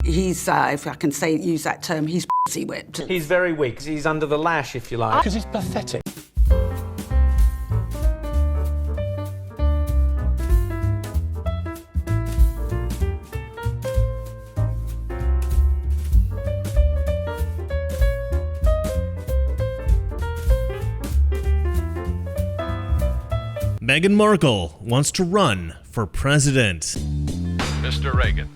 He's, if I can use that term, he's pussy whipped. He's very weak. He's under the lash, if you like. Because he's pathetic. Meghan Markle wants to run for president. Mr. Reagan.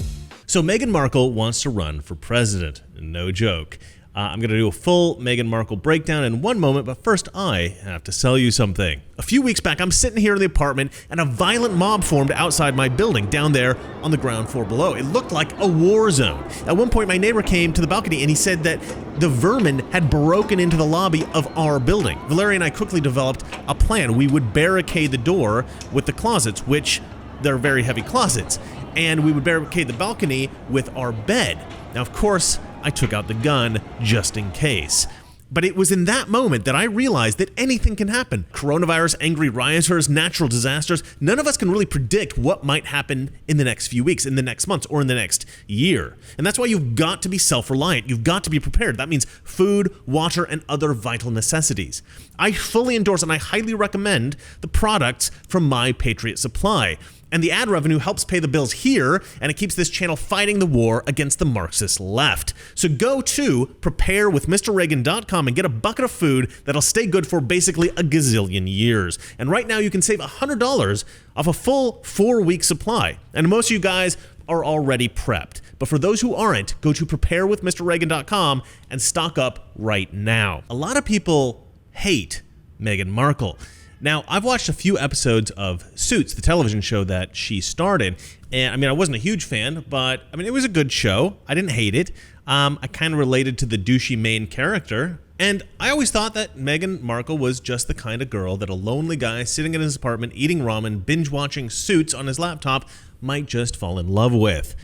So Meghan Markle wants to run for president. No joke. I'm going to do a full Meghan Markle breakdown in one moment, but first I have to sell you something. A few weeks back, I'm sitting here in the apartment and a violent mob formed outside my building down there on the ground floor below. It looked like a war zone. At one point, my neighbor came to the balcony and he said that the vermin had broken into the lobby of our building. Valeria and I quickly developed a plan. We would barricade the door with the closets, which they're very heavy closets, and we would barricade the balcony with our bed. Now, of course, I took out the gun just in case. But it was in that moment that I realized that anything can happen. Coronavirus, angry rioters, natural disasters, none of us can really predict what might happen in the next few weeks, in the next months, or in the next year. And that's why you've got to be self-reliant. You've got to be prepared. That means food, water, and other vital necessities. I fully endorse and I highly recommend the products from My Patriot Supply. And the ad revenue helps pay the bills here, and it keeps this channel fighting the war against the Marxist left. So go to preparewithmrreagan.com and get a bucket of food that'll stay good for basically a gazillion years. And right now you can save $100 off a full 4-week supply. And most of you guys are already prepped. But for those who aren't, go to preparewithmrreagan.com and stock up right now. A lot of people hate Meghan Markle. Now, I've watched a few episodes of Suits, the television show that she started, and I mean, I wasn't a huge fan, but I mean, it was a good show. I didn't hate it. I kind of related to the douchey main character, and I always thought that Meghan Markle was just the kind of girl that a lonely guy sitting in his apartment eating ramen, binge-watching Suits on his laptop might just fall in love with.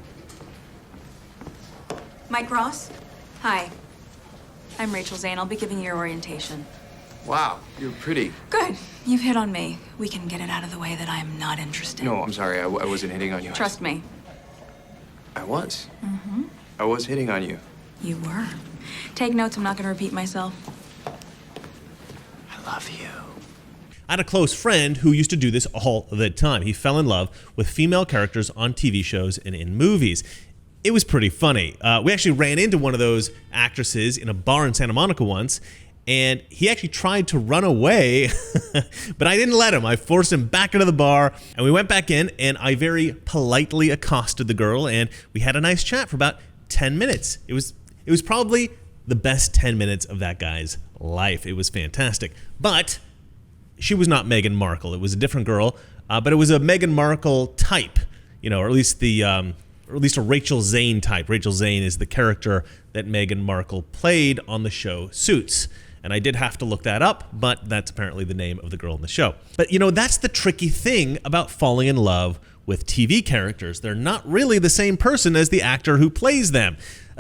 Mike Ross? Hi. I'm Rachel Zane. I'll be giving you your orientation. Wow, you're pretty. Good. You've hit on me. We can get it out of the way that I am not interested. No, I'm sorry. I wasn't hitting on you. Trust me. I was. Mm-hmm. I was hitting on you. You were. Take notes. I'm not going to repeat myself. I love you. I had a close friend who used to do this all the time. He fell in love with female characters on TV shows and in movies. It was pretty funny. We actually ran into one of those actresses in a bar in Santa Monica once, and he actually tried to run away, but I didn't let him. I forced him back into the bar, and we went back in, and I very politely accosted the girl, and we had a nice chat for about 10 minutes. It was probably the best 10 minutes of that guy's life. It was fantastic. But she was not Meghan Markle. It was a different girl, but it was a Meghan Markle type, you know, or at least a Rachel Zane type. Rachel Zane is the character that Meghan Markle played on the show Suits. And I did have to look that up, but that's apparently the name of the girl in the show. But you know, that's the tricky thing about falling in love with TV characters. They're not really the same person as the actor who plays them.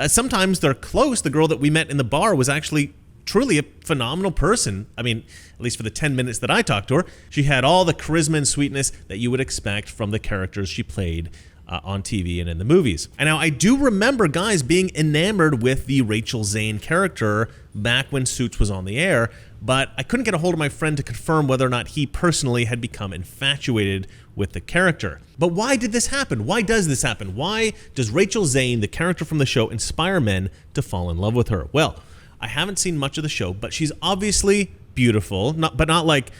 Sometimes they're close. The girl that we met in the bar was actually truly a phenomenal person. I mean, at least for the 10 minutes that I talked to her, she had all the charisma and sweetness that you would expect from the characters she played on TV and in the movies. And now I do remember guys being enamored with the Rachel Zane character back when Suits was on the air, but I couldn't get a hold of my friend to confirm whether or not he personally had become infatuated with the character. But why did this happen? Why does this happen? Why does Rachel Zane, the character from the show, inspire men to fall in love with her? Well, I haven't seen much of the show, but she's obviously beautiful, but not like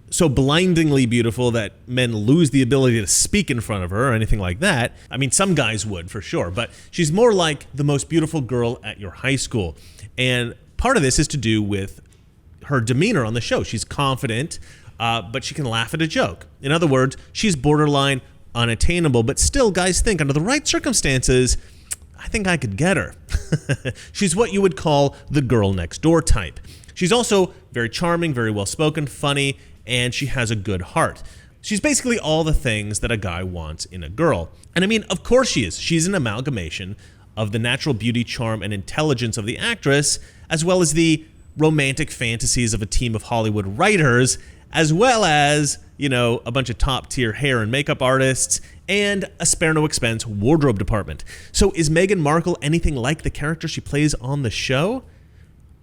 so blindingly beautiful that men lose the ability to speak in front of her or anything like that. I mean, some guys would for sure, but she's more like the most beautiful girl at your high school. And part of this is to do with her demeanor on the show. She's confident, but she can laugh at a joke. In other words, she's borderline unattainable, but still guys think under the right circumstances, I think I could get her. She's what you would call the girl next door type. She's also very charming, very well-spoken, funny, and she has a good heart. She's basically all the things that a guy wants in a girl. And I mean, of course she is. She's an amalgamation of the natural beauty, charm, and intelligence of the actress, as well as the romantic fantasies of a team of Hollywood writers, as well as you know, a bunch of top-tier hair and makeup artists, and a spare-no-expense wardrobe department. So is Meghan Markle anything like the character she plays on the show?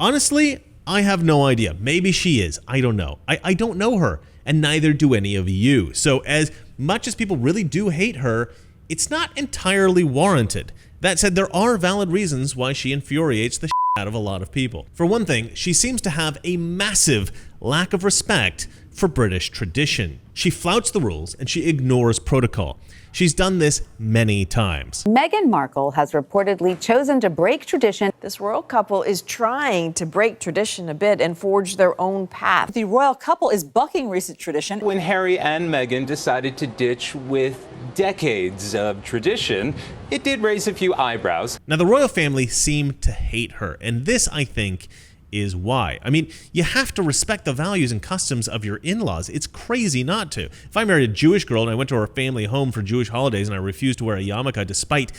Honestly, I have no idea. Maybe she is. I don't know. I don't know her, and neither do any of you. So as much as people really do hate her, it's not entirely warranted. That said, there are valid reasons why she infuriates the out of a lot of people. For one thing, she seems to have a massive lack of respect for British tradition. She flouts the rules and she ignores protocol. She's done this many times. Meghan Markle has reportedly chosen to break tradition. This royal couple is trying to break tradition a bit and forge their own path. The royal couple is bucking recent tradition. When Harry and Meghan decided to ditch with decades of tradition, it did raise a few eyebrows. Now, the royal family seem to hate her, and this, I think, is why. I mean, you have to respect the values and customs of your in-laws. It's crazy not to. If I married a Jewish girl and I went to her family home for Jewish holidays and I refused to wear a yarmulke despite,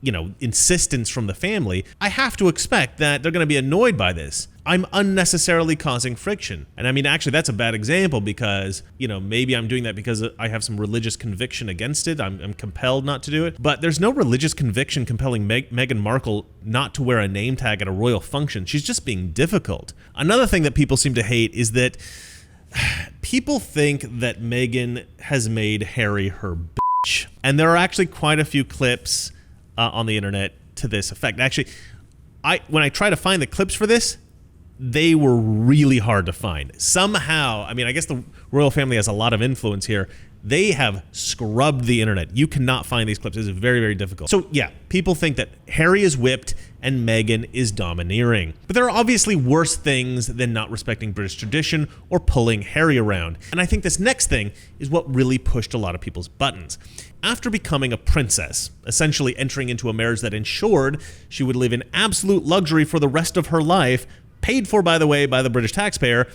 you know, insistence from the family, I have to expect that they're going to be annoyed by this. I'm unnecessarily causing friction. And I mean, actually, that's a bad example because, you know, maybe I'm doing that because I have some religious conviction against it. I'm compelled not to do it. But there's no religious conviction compelling Meghan Markle not to wear a name tag at a royal function. She's just being difficult. Another thing that people seem to hate is that people think that Meghan has made Harry her bitch. And there are actually quite a few clips on the internet to this effect. Actually, when I try to find the clips for this, they were really hard to find. Somehow, I mean, I guess the royal family has a lot of influence here. They have scrubbed the internet. You cannot find these clips. It's very, very difficult. So yeah, people think that Harry is whipped and Meghan is domineering. But there are obviously worse things than not respecting British tradition or pulling Harry around. And I think this next thing is what really pushed a lot of people's buttons. After becoming a princess, essentially entering into a marriage that ensured she would live in absolute luxury for the rest of her life, paid for, by the way, by the British taxpayer,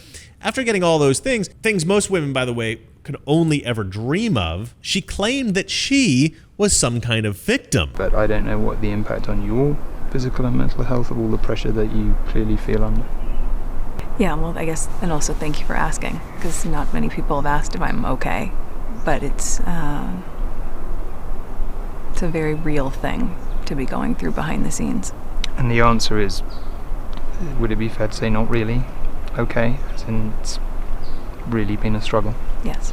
after getting all those things most women, by the way, could only ever dream of, she claimed that she was some kind of victim. But I don't know what the impact on your physical and mental health of all the pressure that you clearly feel under. Yeah, well, I guess, and also thank you for asking, because not many people have asked if I'm okay, but it's a very real thing to be going through behind the scenes. And the answer is, would it be fair to say not really okay, since it's really been a struggle? Yes.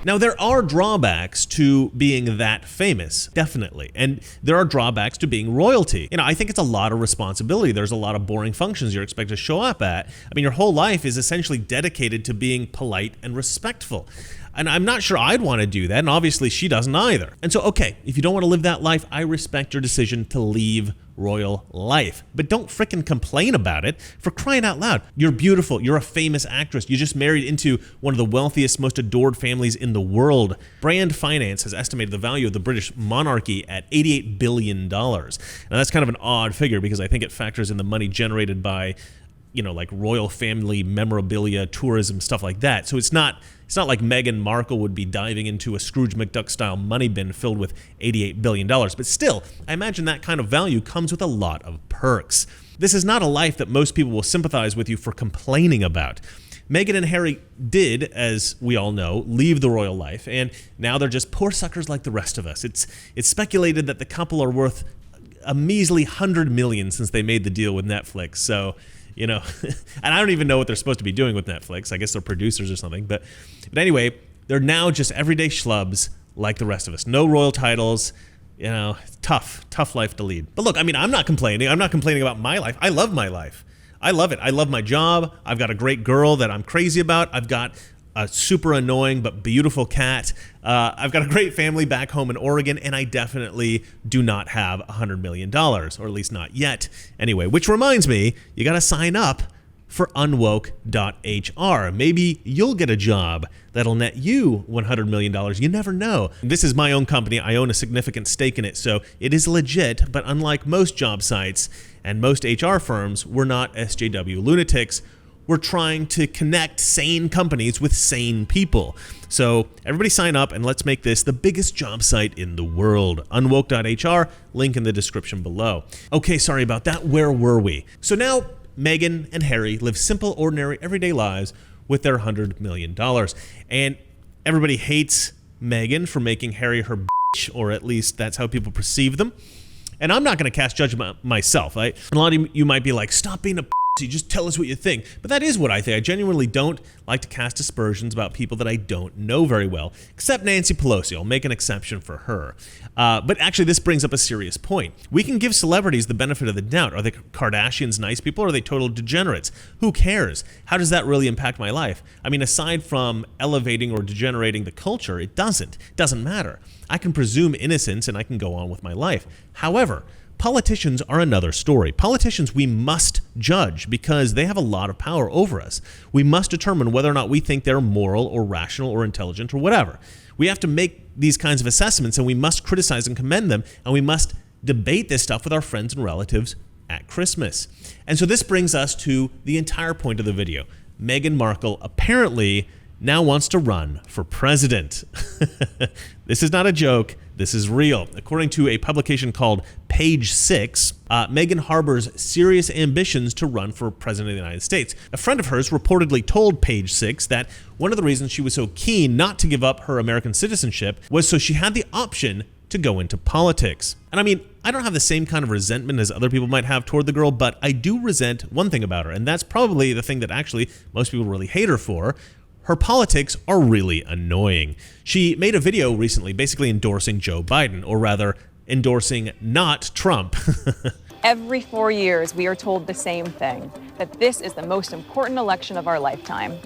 Now, there are drawbacks to being that famous, definitely. And there are drawbacks to being royalty. You know, I think it's a lot of responsibility. There's a lot of boring functions you're expected to show up at. I mean, your whole life is essentially dedicated to being polite and respectful. And I'm not sure I'd want to do that, and obviously she doesn't either. And so, okay, if you don't want to live that life, I respect your decision to leave royal life. But don't frickin' complain about it, for crying out loud. You're beautiful, you're a famous actress, you just married into one of the wealthiest, most adored families in the world. Brand Finance has estimated the value of the British monarchy at $88 billion. Now that's kind of an odd figure because I think it factors in the money generated by, you know, like royal family memorabilia, tourism, stuff like that. So it's not like Meghan Markle would be diving into a Scrooge McDuck style money bin filled with $88 billion. But still, I imagine that kind of value comes with a lot of perks. This is not a life that most people will sympathize with you for complaining about. Meghan and Harry did, as we all know, leave the royal life, and now they're just poor suckers like the rest of us. It's speculated that the couple are worth a measly $100 million since they made the deal with Netflix. So, you know, and I don't even know what they're supposed to be doing with Netflix. I guess they're producers or something. But anyway, they're now just everyday schlubs like the rest of us. No royal titles. You know, tough life to lead. But look, I mean, I'm not complaining. I'm not complaining about my life. I love my life. I love it. I love my job. I've got a great girl that I'm crazy about. I've got a super annoying but beautiful cat. I've got a great family back home in Oregon, and I definitely do not have $100 million, or at least not yet. Anyway, which reminds me, you got to sign up for unwoke.hr. Maybe you'll get a job that'll net you $100 million. You never know. This is my own company. I own a significant stake in it, so it is legit, but unlike most job sites and most HR firms, we're not SJW lunatics. We're trying to connect sane companies with sane people. So everybody sign up and let's make this the biggest job site in the world. Unwoke.hr, link in the description below. Okay, sorry about that. Where were we? So now Meghan and Harry live simple, ordinary, everyday lives with their $100 million. And Everybody hates Meghan for making Harry her bitch, or at least that's how people perceive them. And I'm not going to cast judgment myself. Right? A lot of you might be like, stop being a bitch. You just tell us what you think. But that is what I think. I genuinely don't like to cast aspersions about people that I don't know very well, except Nancy Pelosi. I'll make an exception for her. But actually, this brings up a serious point. We can give celebrities the benefit of the doubt. Are the Kardashians nice people, or are they total degenerates? Who cares? How does that really impact my life? I mean, aside from elevating or degenerating the culture, it doesn't. It doesn't matter. I can presume innocence and I can go on with my life. However, politicians are another story. Politicians we must judge because they have a lot of power over us. We must determine whether or not we think they're moral or rational or intelligent or whatever. We have to make these kinds of assessments, and we must criticize and commend them, and we must debate this stuff with our friends and relatives at Christmas. And so this brings us to the entire point of the video. Meghan Markle apparently now wants to run for president. This is not a joke. This is real. According to a publication called Page 6, Meghan harbors serious ambitions to run for president of the United States. A friend of hers reportedly told Page 6 that one of the reasons she was so keen not to give up her American citizenship was so she had the option to go into politics. And I mean, I don't have the same kind of resentment as other people might have toward the girl, but I do resent one thing about her, and that's probably the thing that actually most people really hate her for. Her politics are really annoying. She made a video recently basically endorsing Joe Biden, or rather, endorsing not Trump. Every 4 years, we are told the same thing, that this is the most important election of our lifetime.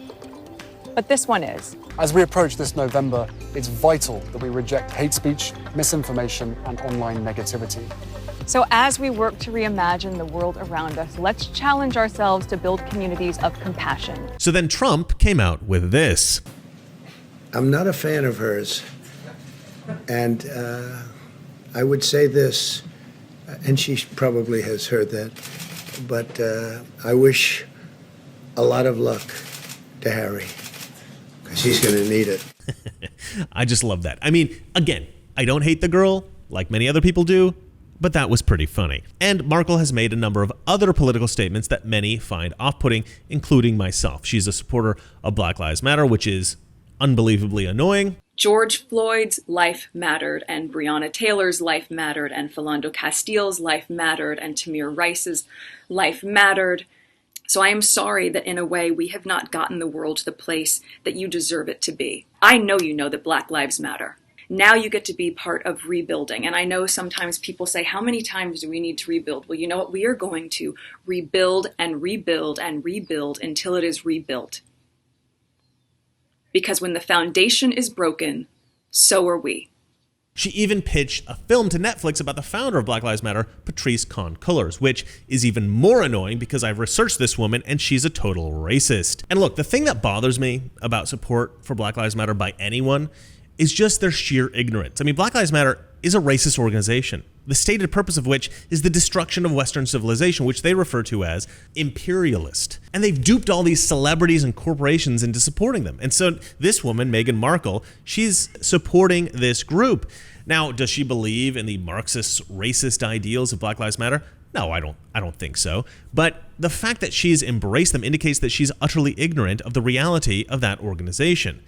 But this one is. As we approach this November, it's vital that we reject hate speech, misinformation, and online negativity. So as we work to reimagine the world around us, let's challenge ourselves to build communities of compassion. So then Trump came out with this. I'm not a fan of hers. And I would say this, and she probably has heard that, but I wish a lot of luck to Harry, because he's going to need it. I just love that. I mean, again, I don't hate the girl like many other people do, but that was pretty funny. And Markle has made a number of other political statements that many find off-putting, including myself. She's a supporter of Black Lives Matter, which is unbelievably annoying. George Floyd's life mattered, and Breonna Taylor's life mattered, and Philando Castile's life mattered, and Tamir Rice's life mattered. So I am sorry that in a way we have not gotten the world to the place that you deserve it to be. I know you know that Black Lives Matter. Now you get to be part of rebuilding. And I know sometimes people say, how many times do we need to rebuild? Well, you know what? We are going to rebuild and rebuild and rebuild until it is rebuilt. Because when the foundation is broken, so are we. She even pitched a film to Netflix about the founder of Black Lives Matter, Patrisse Cullors, which is even more annoying because I've researched this woman and she's a total racist. And look, the thing that bothers me about support for Black Lives Matter by anyone is just their sheer ignorance. I mean, Black Lives Matter is a racist organization, the stated purpose of which is the destruction of Western civilization, which they refer to as imperialist. And they've duped all these celebrities and corporations into supporting them. And so this woman, Meghan Markle, she's supporting this group. Now, does she believe in the Marxist, racist ideals of Black Lives Matter? No, I don't think so. But the fact that she's embraced them indicates that she's utterly ignorant of the reality of that organization.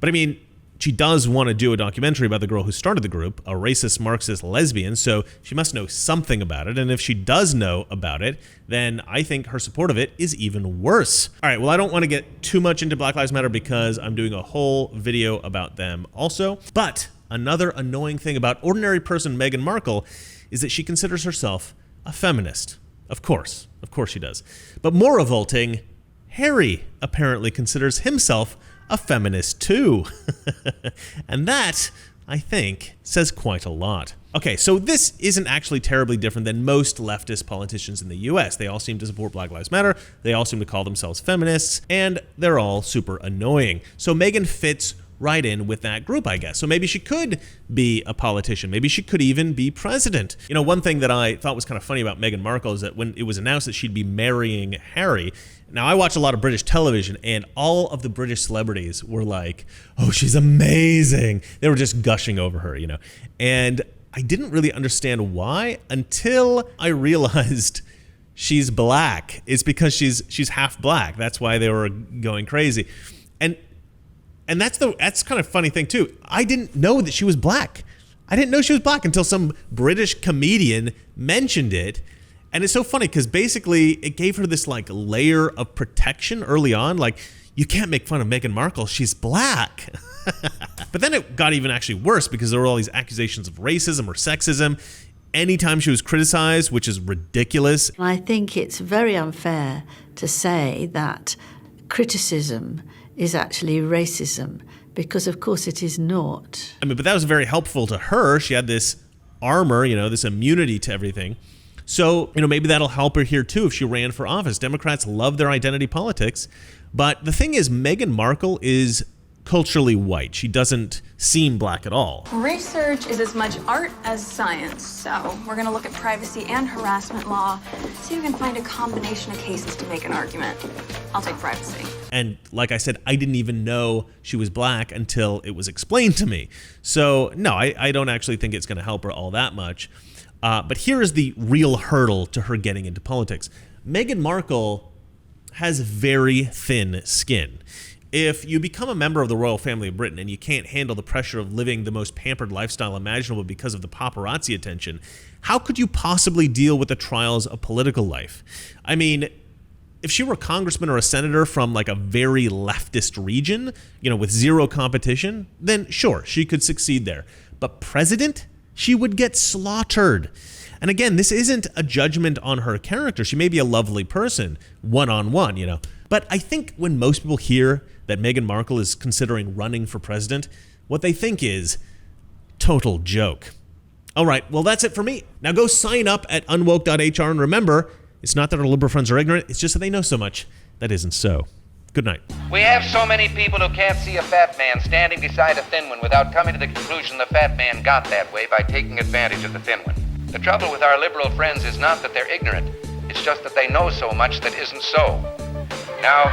But I mean, she does want to do a documentary about the girl who started the group, a racist Marxist lesbian, so she must know something about it. And if she does know about it, then I think her support of it is even worse. All right, well, I don't want to get too much into Black Lives Matter because I'm doing a whole video about them also. But another annoying thing about ordinary person Meghan Markle is that she considers herself a feminist. Of course she does. But more revolting, Harry apparently considers himself a feminist too. And that, I think, says quite a lot. Okay, so this isn't actually terribly different than most leftist politicians in the US. They all seem to support Black Lives Matter, they all seem to call themselves feminists, and they're all super annoying. So Meghan fits right in with that group, I guess. So maybe she could be a politician. Maybe she could even be president. You know, one thing that I thought was kind of funny about Meghan Markle is that when it was announced that she'd be marrying Harry, now I watch a lot of British television and all of the British celebrities were like, oh, she's amazing. They were just gushing over her, you know. And I didn't really understand why until I realized she's black. It's because she's half black. That's why they were going crazy. And And that's kind of funny thing too. I didn't know that she was black. I didn't know she was black until some British comedian mentioned it. And it's so funny because basically it gave her this like layer of protection early on. Like, you can't make fun of Meghan Markle. She's black. But then it got even actually worse because there were all these accusations of racism or sexism anytime she was criticized, which is ridiculous. I think it's very unfair to say that criticism is actually racism, because of course it is not. I mean, but that was very helpful to her. She had this armor, this immunity to everything. So, maybe that'll help her here too if she ran for office. Democrats love their identity politics. But the thing is, Meghan Markle is culturally white. She doesn't seem black at all. Research is as much art as science, so we're going to look at privacy and harassment law, see if we can find a combination of cases to make an argument. I'll take privacy. And like I said, I didn't even know she was black until it was explained to me. So no, I don't actually think it's going to help her all that much. But here is the real hurdle to her getting into politics. Meghan Markle has very thin skin. If you become a member of the royal family of Britain and you can't handle the pressure of living the most pampered lifestyle imaginable because of the paparazzi attention, how could you possibly deal with the trials of political life? I mean, if she were a congressman or a senator from like a very leftist region, with zero competition, then sure, she could succeed there. But president? She would get slaughtered. And again, this isn't a judgment on her character. She may be a lovely person, one-on-one, But I think when most people hear that Meghan Markle is considering running for president, what they think is total joke. All right, well, that's it for me. Now go sign up at unwoke.hr, and remember, it's not that our liberal friends are ignorant, it's just that they know so much that isn't so. Good night. We have so many people who can't see a fat man standing beside a thin one without coming to the conclusion the fat man got that way by taking advantage of the thin one. The trouble with our liberal friends is not that they're ignorant, it's just that they know so much that isn't so. Now,